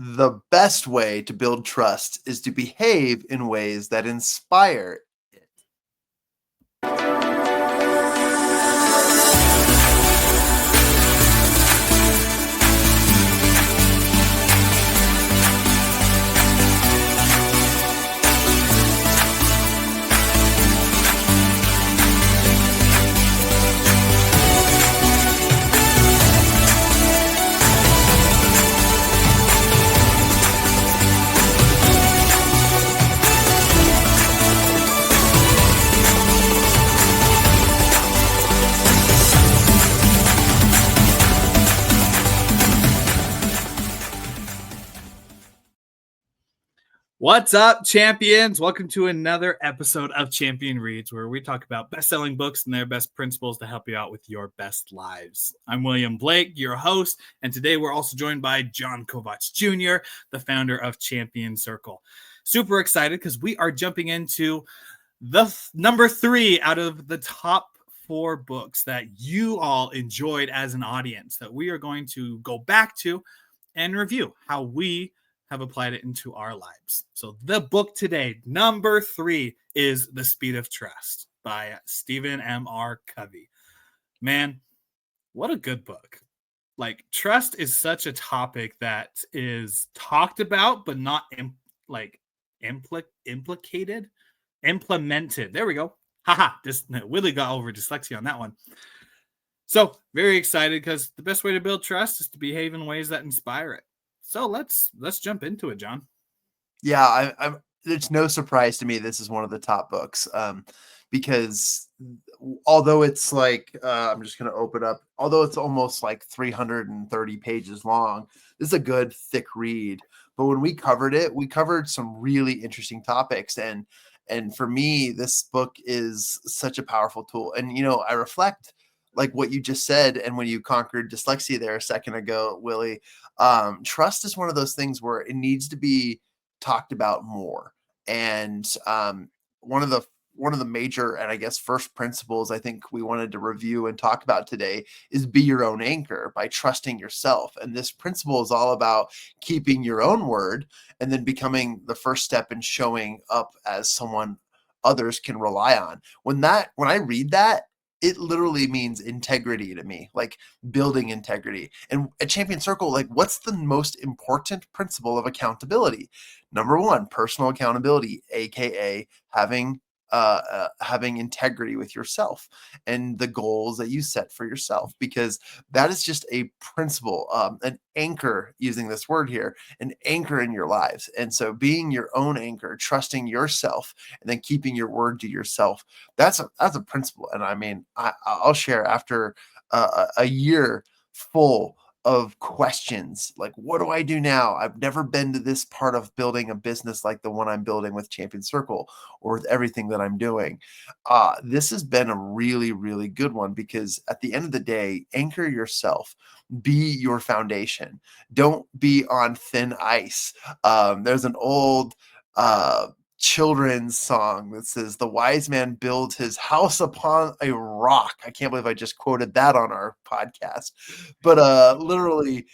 The best way to build trust is to behave in ways that inspire it. What's up, champions? Welcome to another episode of Champion Reads, where we talk about best-selling books and their best principles to help you out with your best lives. I'm William Blake, your host, and today we're also joined by John Kovacs Jr., the founder of Champion Circle. Super excited because we are jumping into the number 3 out of the top 4 books that you all enjoyed as an audience that we are going to go back to and review how we have applied it into our lives. So the book today, number 3, is The Speed of Trust by Stephen M.R. Covey. Man, what a good book. Like, trust is such a topic that is talked about, but not implemented. There we go. Haha, Willie got over dyslexia on that one. So very excited because the best way to build trust is to behave in ways that inspire it. So let's jump into it, John. Yeah, it's no surprise to me this is one of the top books, because although it's like I'm just going to open up, although it's almost like 330 pages long, this is a good thick read. But when we covered it, we covered some really interesting topics, and for me, this book is such a powerful tool. And I reflect like what you just said, and when you conquered dyslexia there a second ago, Willie, trust is one of those things where it needs to be talked about more. And one of the major, and I guess first principles I think we wanted to review and talk about today is be your own anchor by trusting yourself. And this principle is all about keeping your own word and then becoming the first step in showing up as someone others can rely on. When I read that, it literally means integrity to me, like building integrity. And at Champion Circle, like, what's the most important principle of accountability? Number 1, personal accountability, aka having integrity with yourself and the goals that you set for yourself, because that is just a principle, an anchor, using this word here, an anchor in your lives. And so being your own anchor, trusting yourself, and then keeping your word to yourself, that's a principle. And I mean, I'll share, after a year full of questions, like, what do I do now? I've never been to this part of building a business like the one I'm building with Champion Circle, or with everything that I'm doing. This has been a really, really good one, because at the end of the day, anchor yourself, be your foundation. Don't be on thin ice. There's an old children's song that says, the wise man builds his house upon a rock. I can't believe I just quoted that on our podcast. But literally,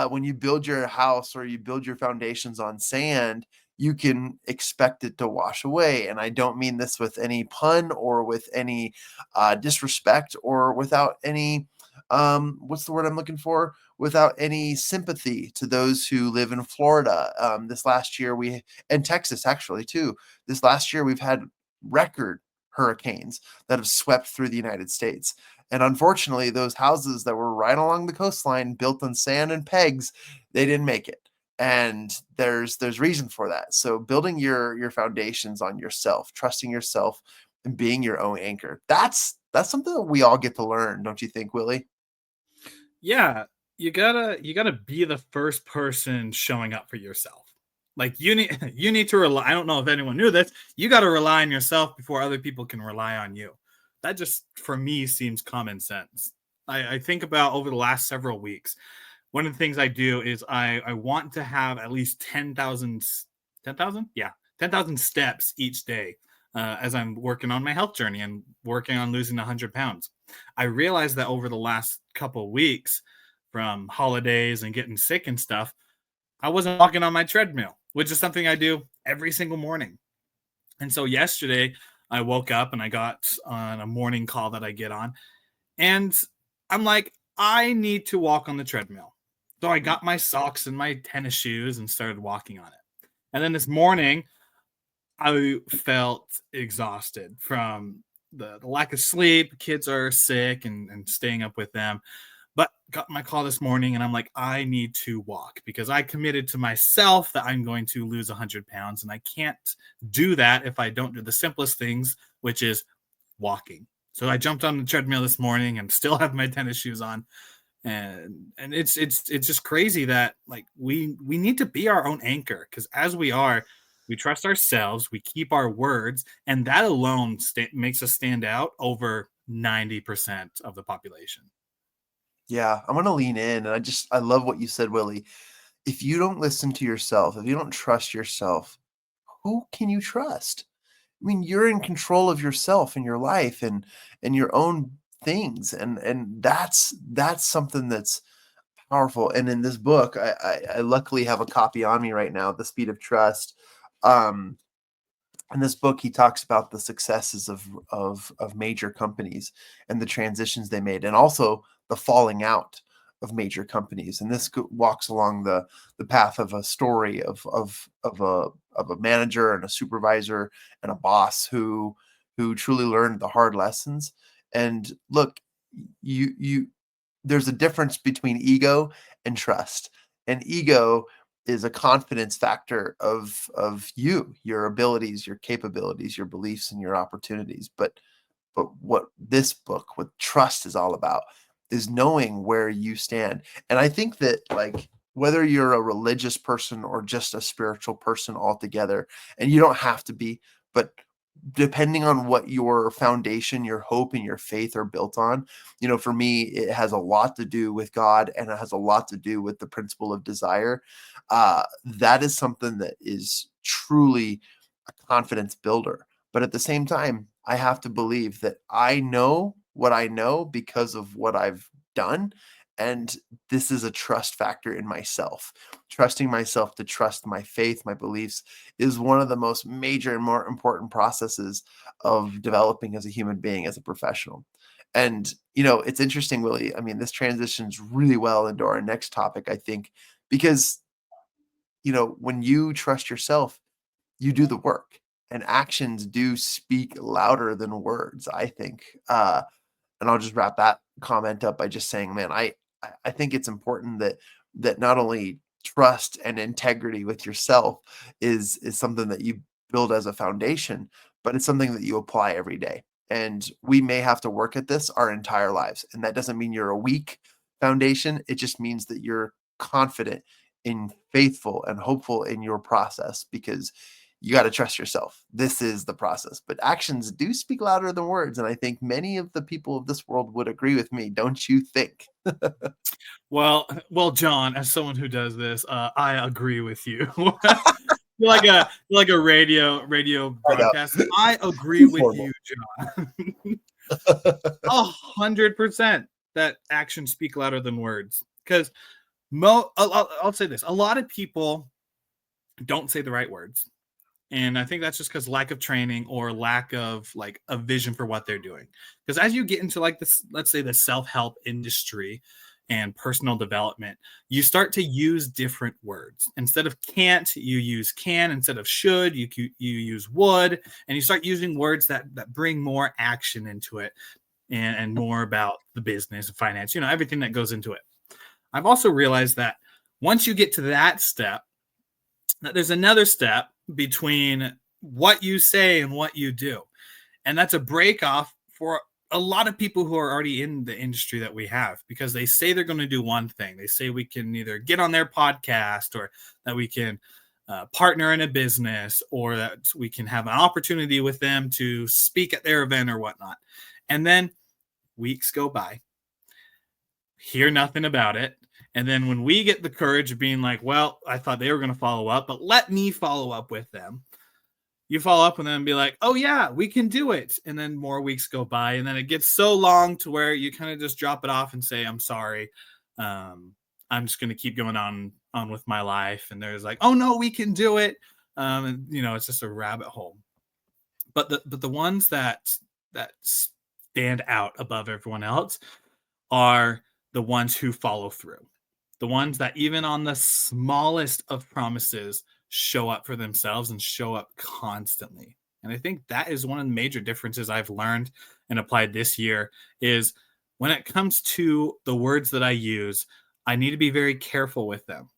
when you build your house or you build your foundations on sand, you can expect it to wash away. And I don't mean this with any pun or with any disrespect, or without any what's the word I'm looking for? Without any sympathy to those who live in Florida. This last year and Texas actually too. This last year we've had record hurricanes that have swept through the United States. And unfortunately, those houses that were right along the coastline, built on sand and pegs, they didn't make it. And there's reason for that. So building your foundations on yourself, trusting yourself, and being your own anchor. That's something that we all get to learn, don't you think, Willie? Yeah, you gotta be the first person showing up for yourself. Like, you need to rely. I don't know if anyone knew this. You got to rely on yourself before other people can rely on you. That just, for me, seems common sense. I think about over the last several weeks, one of the things I do is I want to have at least 10,000 steps each day, as I'm working on my health journey and working on losing 100 pounds. I realized that over the last couple of weeks, from holidays and getting sick and stuff, I wasn't walking on my treadmill, which is something I do every single morning. And so yesterday I woke up and I got on a morning call that I get on, and I'm like, I need to walk on the treadmill. So I got my socks and my tennis shoes and started walking on it. And then this morning, I felt exhausted from the lack of sleep. Kids are sick and staying up with them. But got my call this morning and I'm like, I need to walk because I committed to myself that I'm going to lose 100 pounds. And I can't do that if I don't do the simplest things, which is walking. So I jumped on the treadmill this morning and still have my tennis shoes on. And it's just crazy that like we need to be our own anchor, because as we trust ourselves, we keep our words, and that alone makes us stand out over 90% of the population. Yeah, I'm gonna lean in, and I love what you said, Willie. If you don't listen to yourself, if you don't trust yourself, who can you trust? I mean, you're in control of yourself and your life and your own things, and that's something that's powerful. And in this book, I luckily have a copy on me right now, The Speed of Trust. Um, in this book, he talks about the successes of major companies and the transitions they made, and also the falling out of major companies. And this walks along the path of a story of a manager and a supervisor and a boss who truly learned the hard lessons. And look, you there's a difference between ego and trust. And ego is a confidence factor of you, your abilities, your capabilities, your beliefs, and your opportunities. But what this book, what trust is all about, is knowing where you stand. And I think that, like, whether you're a religious person or just a spiritual person altogether, and you don't have to be, but depending on what your foundation, your hope, and your faith are built on, for me, it has a lot to do with God, and it has a lot to do with the principle of desire. That is something that is truly a confidence builder. But at the same time, I have to believe that I know what I know because of what I've done. And this is a trust factor in myself. Trusting myself to trust my faith, my beliefs, is one of the most major and more important processes of developing as a human being, as a professional. And, it's interesting, Willie. I mean, this transitions really well into our next topic, I think, because, when you trust yourself, you do the work, and actions do speak louder than words, I think. And I'll just wrap that comment up by just saying, man, I think it's important that not only trust and integrity with yourself is something that you build as a foundation, but it's something that you apply every day. And we may have to work at this our entire lives. And that doesn't mean you're a weak foundation. It just means that you're confident and faithful and hopeful in your process, because you got to trust yourself. This is the process, but actions do speak louder than words. And I think many of the people of this world would agree with me. Don't you think? Well, John, as someone who does this, I agree with you. You're like a radio I know. broadcast. I agree Too with formal. you, John. 100% that actions speak louder than words. Because I'll say this: a lot of people don't say the right words, and I think that's just because lack of training or lack of like a vision for what they're doing. Because as you get into like this, let's say the self-help industry and personal development, you start to use different words. Instead of can't, you use can. Instead of should, you use would, and you start using words that bring more action into it, and more about the business and finance, everything that goes into it. I've also realized that once you get to that step, that there's another step between what you say and what you do. And that's a break off for a lot of people who are already in the industry that we have, because they say they're going to do one thing. They say we can either get on their podcast, or that we can partner in a business, or that we can have an opportunity with them to speak at their event or whatnot. And then weeks go by, hear nothing about it. And then when we get the courage of being like, well, I thought they were going to follow up, but let me follow up with them. You follow up with them and be like, oh yeah, we can do it. And then more weeks go by, and then it gets so long to where you kind of just drop it off and say, I'm sorry. I'm I'm just going to keep going on with my life. And there's like, oh no, we can do it. And it's just a rabbit hole. But the ones that stand out above everyone else are the ones who follow through. The ones that even on the smallest of promises show up for themselves and show up constantly. And I think that is one of the major differences I've learned and applied this year is when it comes to the words that I use, I need to be very careful with them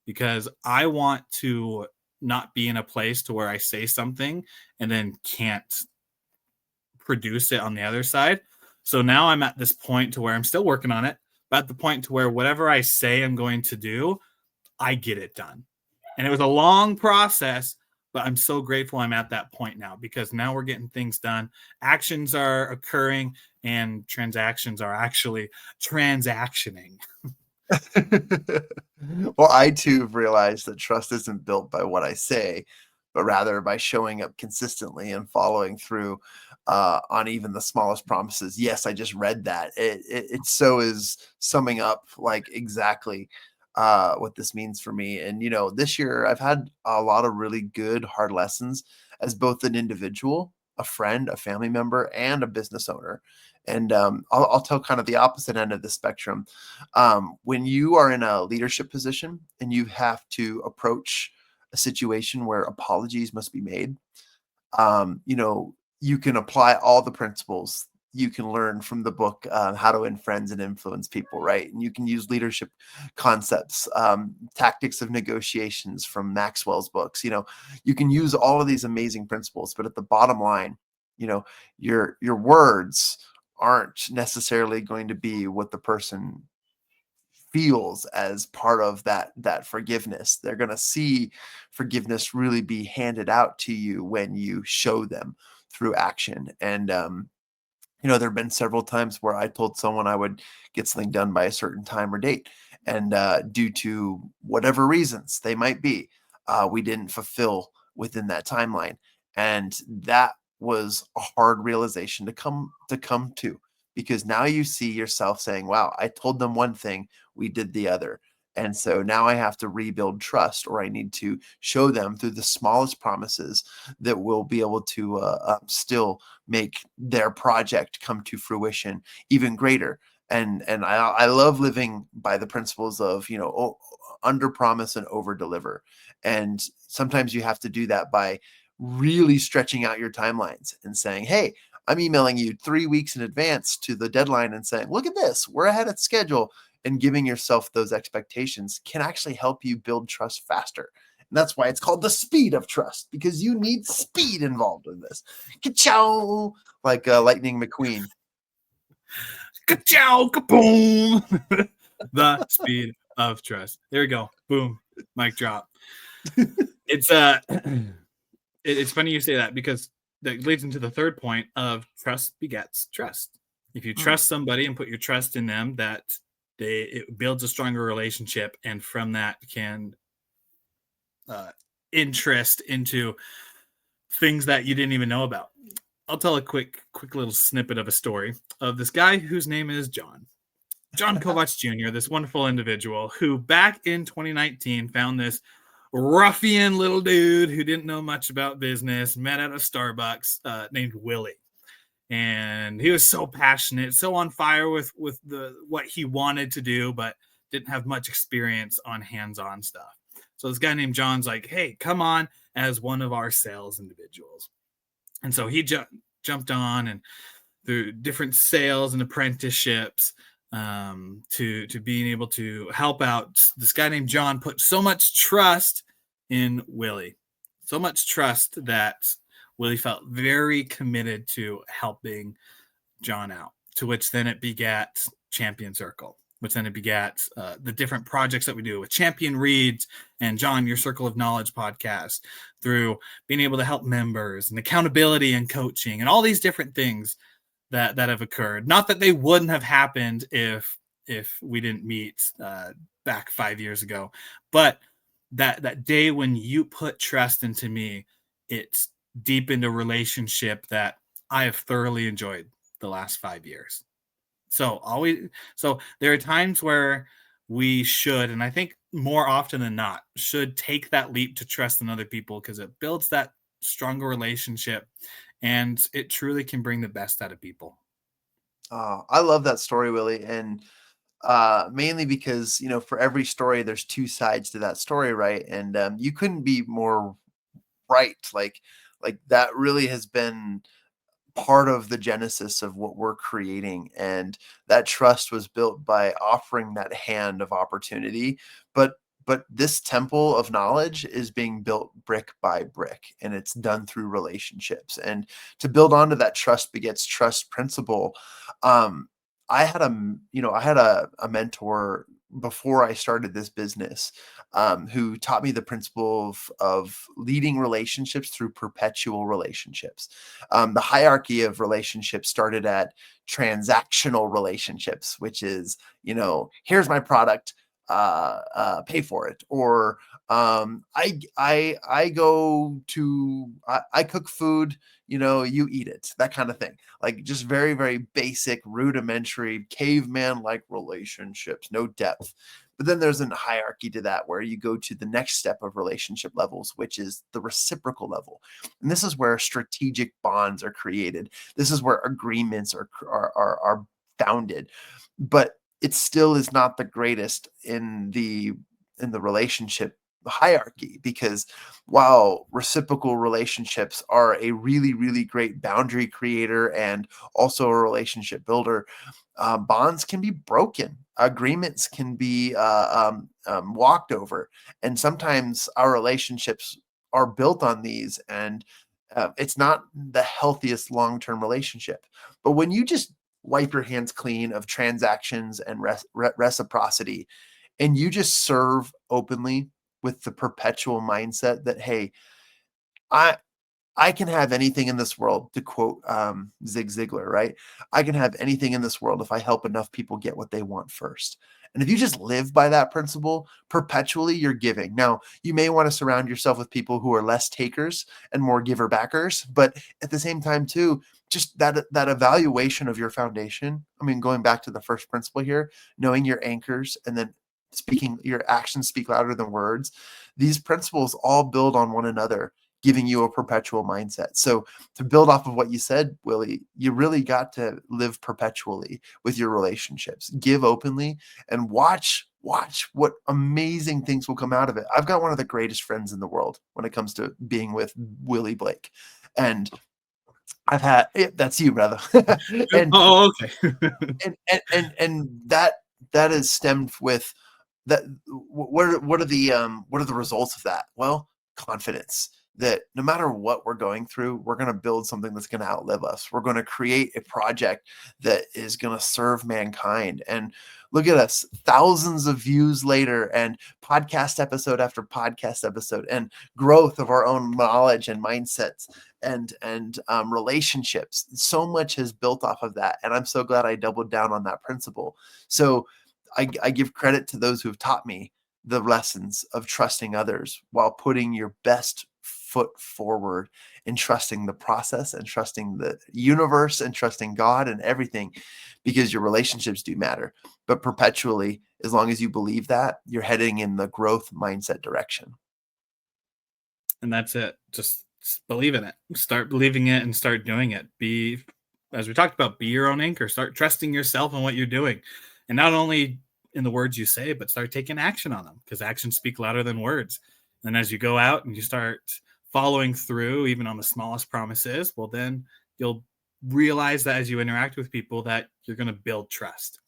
because I want to not be in a place to where I say something and then can't produce it on the other side. So now I'm at this point to where I'm still working on it, but at the point to where whatever I say I'm going to do, I get it done. And it was a long process, but I'm so grateful I'm at that point now because now we're getting things done. Actions are occurring and transactions are actually transactioning. Well, I too have realized that trust isn't built by what I say, but rather by showing up consistently and following through on even the smallest promises. Yes, I just read that. It so is summing up like exactly what this means for me. And this year I've had a lot of really good hard lessons as both an individual, a friend, a family member, and a business owner. And I'll tell kind of the opposite end of the spectrum. When you are in a leadership position and you have to approach a situation where apologies must be made, you can apply all the principles you can learn from the book, How to Win Friends and Influence People, right? And you can use leadership concepts, tactics of negotiations from Maxwell's books. You can use all of these amazing principles, but at the bottom line, your words aren't necessarily going to be what the person feels as part of that forgiveness. They're going to see forgiveness really be handed out to you when you show them through action. And there have been several times where I told someone I would get something done by a certain time or date, and due to whatever reasons they might be, we didn't fulfill within that timeline. And that was a hard realization to come to, because now you see yourself saying, wow, I told them one thing, we did the other. And so now I have to rebuild trust, or I need to show them through the smallest promises that we'll be able to still make their project come to fruition even greater. And I love living by the principles of, under promise and over deliver. And sometimes you have to do that by really stretching out your timelines and saying, hey, I'm emailing you 3 weeks in advance to the deadline and saying, look at this, we're ahead of schedule. And giving yourself those expectations can actually help you build trust faster. And that's why it's called the speed of trust, because you need speed involved in this. Ka-chow! Like Lightning McQueen. Ka-chow, kaboom! The speed of trust. There we go. Boom. Mic drop. It's it's funny you say that, because that leads into the third point of trust begets trust. If you trust somebody and put your trust in them, it builds a stronger relationship, and from that can interest into things that you didn't even know about. I'll tell a quick little snippet of a story of this guy whose name is John Kovacs Jr., this wonderful individual who back in 2019 found this ruffian little dude who didn't know much about business, met at a Starbucks, named Willie. And he was so passionate, so on fire with what he wanted to do, but didn't have much experience on hands-on stuff. So this guy named John's like, hey, come on as one of our sales individuals. And so he jumped on and through different sales and apprenticeships to being able to help out. This guy named John put so much trust in Willie, so much trust that Willie felt very committed to helping John out, to which then it begat Champion Circle, which then it begat the different projects that we do with Champion Reads and John, Your Circle of Knowledge podcast, through being able to help members and accountability and coaching and all these different things that have occurred. Not that they wouldn't have happened if we didn't meet back 5 years ago, but that day when you put trust into me, it's deepened a relationship that I have thoroughly enjoyed the last 5 years. So there are times where we should, and I think more often than not, should take that leap to trust in other people, because it builds that stronger relationship and it truly can bring the best out of people. Oh, I love that story, Willie, and mainly because for every story, there's two sides to that story, right? And you couldn't be more right. Like that really has been part of the genesis of what we're creating, and that trust was built by offering that hand of opportunity. But this temple of knowledge is being built brick by brick, and it's done through relationships. And to build onto that trust begets trust principle. um I had a mentor before I started this business, who taught me the principle of leading relationships through perpetual relationships. The hierarchy of relationships started at transactional relationships, which is, here's my product, pay for it, or I go to I cook food, you eat it, that kind of thing. Like just very, very basic, rudimentary, caveman like relationships, no depth. But then there's a hierarchy to that where you go to the next step of relationship levels, which is the reciprocal level. And this is where strategic bonds are created. This is where agreements are founded. But it still is not the greatest in the relationship hierarchy, because while reciprocal relationships are a really, really great boundary creator and also a relationship builder, bonds can be broken, agreements can be walked over, and sometimes our relationships are built on these, and it's not the healthiest long-term relationship. But when you just wipe your hands clean of transactions and reciprocity, and you just serve openly with the perpetual mindset that, hey, I I can have anything in this world, to quote Zig Ziglar, right? I can have anything in this world if I help enough people get what they want first. And if you just live by that principle, perpetually you're giving. Now, you may want to surround yourself with people who are less takers and more giver backers, but at the same time too, just that evaluation of your foundation. I mean, going back to the first principle here, knowing your anchors and then speaking, your actions speak louder than words. These principles all build on one another, giving you a perpetual mindset. So to build off of what you said, Willie, you really got to live perpetually with your relationships. Give openly and watch what amazing things will come out of it. I've got one of the greatest friends in the world when it comes to being with Willie Blake. And that's you, brother. and Oh, okay. and that is stemmed with that. What are the results of that? Well, confidence that no matter what we're going through, we're going to build something that's going to outlive us. We're going to create a project that is going to serve mankind. And look at us, thousands of views later, and podcast episode after podcast episode, and growth of our own knowledge and mindsets and relationships. So much has built off of that, and I'm so glad I doubled down on that principle. So I give credit to those who have taught me the lessons of trusting others while putting your best foot forward and trusting the process and trusting the universe and trusting God and everything, because your relationships do matter. But perpetually, as long as you believe that, you're heading in the growth mindset direction. And that's it. Just believe in it. Start believing it and start doing it. As we talked about, be your own anchor. Start trusting yourself and what you're doing. And not only in the words you say, but start taking action on them, because actions speak louder than words. And as you go out and you start following through, even on the smallest promises, well, then you'll realize that as you interact with people that you're going to build trust.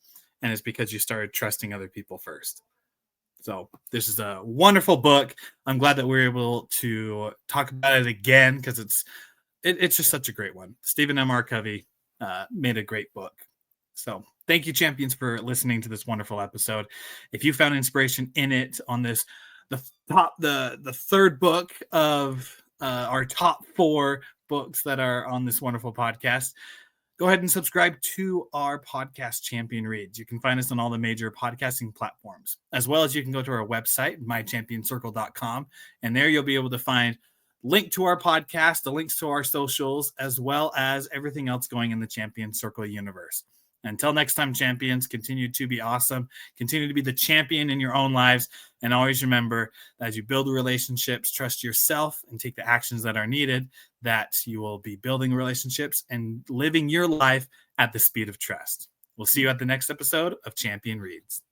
And it's because you started trusting other people first. So this is a wonderful book. I'm glad that we're able to talk about it again, because it's just such a great one. Stephen M.R. Covey made a great book. So thank you, champions, for listening to this wonderful episode. If you found inspiration in it on this, the third book of our top 4 books that are on this wonderful podcast, go ahead and subscribe to our podcast, Champion Reads. You can find us on all the major podcasting platforms, as well as you can go to our website, mychampionscircle.com, and there you'll be able to find link to our podcast, the links to our socials, as well as everything else going in the Champion Circle universe. Until next time, champions, continue to be awesome. Continue to be the champion in your own lives. And always remember that as you build relationships, trust yourself and take the actions that are needed, that you will be building relationships and living your life at the speed of trust. We'll see you at the next episode of Champion Reads.